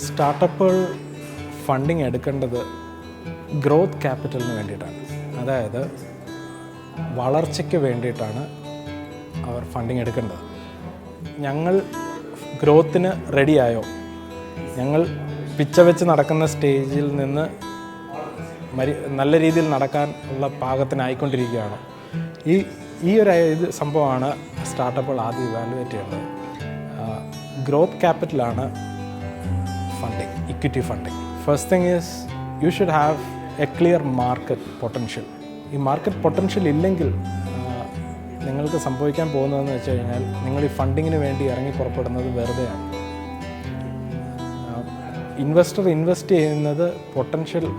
സ്റ്റാർട്ടപ്പുകൾ ഫണ്ടിങ് എടുക്കേണ്ടത് ഗ്രോത്ത് ക്യാപിറ്റലിന് വേണ്ടിയിട്ടാണ്. അതായത് വളർച്ചയ്ക്ക് വേണ്ടിയിട്ടാണ് അവർ ഫണ്ടിങ് എടുക്കേണ്ടത്. ഞങ്ങൾ ഗ്രോത്തിന് റെഡിയായോ, ഞങ്ങൾ പിച്ച വെച്ച് നടക്കുന്ന സ്റ്റേജിൽ നിന്ന് നല്ല രീതിയിൽ നടക്കാൻ ഉള്ള പാകത്തിനായിക്കൊണ്ടിരിക്കുകയാണ്. ഈ ഒരു സംഭവമാണ് സ്റ്റാർട്ടപ്പുകൾ ആദ്യം ഇവാലുവേറ്റ് ചെയ്യേണ്ടത്. ഗ്രോത്ത് ക്യാപിറ്റലാണ് funding, equity funding. First thing is you should have a clear market potential. ഈ മാർക്കറ്റ് പൊട്ടൻഷ്യൽ ഇല്ലെങ്കിൽ നിങ്ങൾക്ക് സംഭവിക്കാൻ പോകുന്നതെന്ന് വെച്ച് കഴിഞ്ഞാൽ നിങ്ങൾ ഈ ഫണ്ടിങ്ങിന് വേണ്ടി ഇറങ്ങി പുറപ്പെടുന്നത് വെറുതെയാണ്. ഇൻവെസ്റ്റ് ചെയ്യുന്നത്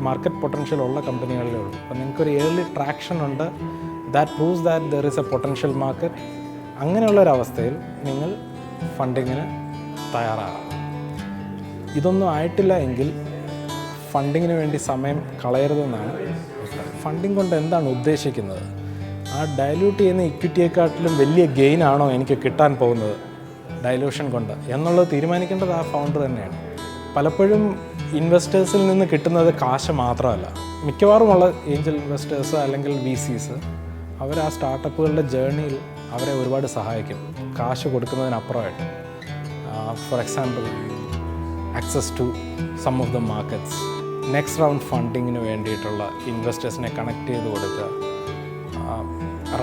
മാർക്കറ്റ് പൊട്ടൻഷ്യൽ ഉള്ള കമ്പനികളിലേ ഉള്ളൂ. അപ്പോൾ നിങ്ങൾക്കൊരു ഏർലി ട്രാക്ഷൻ ഉണ്ട്, that proves that there is a potential market. അങ്ങനെയുള്ളൊരവസ്ഥയിൽ നിങ്ങൾ ഫണ്ടിങ്ങിന് തയ്യാറാകാം. ഇതൊന്നും ആയിട്ടില്ല എങ്കിൽ ഫണ്ടിങ്ങിന് വേണ്ടി സമയം കളയരുതെന്നാണ്. ഫണ്ടിങ് കൊണ്ട് എന്താണ് ഉദ്ദേശിക്കുന്നത്? ആ ഡയല്യൂട്ട് ചെയ്യുന്ന ഇക്വിറ്റിയെക്കാട്ടിലും വലിയ ഗെയിൻ ആണോ എനിക്ക് കിട്ടാൻ പോകുന്നത് ഡയലൂഷൻ കൊണ്ട് എന്നുള്ളത് തീരുമാനിക്കേണ്ടത് ആ ഫൗണ്ടർ തന്നെയാണ്. പലപ്പോഴും ഇൻവെസ്റ്റേഴ്സിൽ നിന്ന് കിട്ടുന്നത് കാശ് മാത്രമല്ല. മിക്കവാറുമുള്ള ഏഞ്ചൽ ഇൻവെസ്റ്റേഴ്സ് അല്ലെങ്കിൽ VCs അവർ ആ സ്റ്റാർട്ടപ്പുകളുടെ ജേർണിയിൽ അവരെ ഒരുപാട് സഹായിക്കും, കാശ് കൊടുക്കുന്നതിനപ്പുറമായിട്ട്. For example, access to some of the markets, next round ഫണ്ടിങ്ങിന് വേണ്ടിയിട്ടുള്ള ഇൻവെസ്റ്റേഴ്സിനെ കണക്ട് ചെയ്ത് കൊടുക്കുക,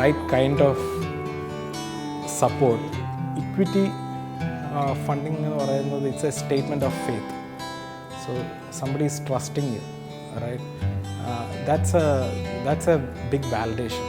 right kind of support. Equity funding എന്ന് പറയുന്നത് it's a statement of faith. So somebody is trusting you, right? That's a big validation.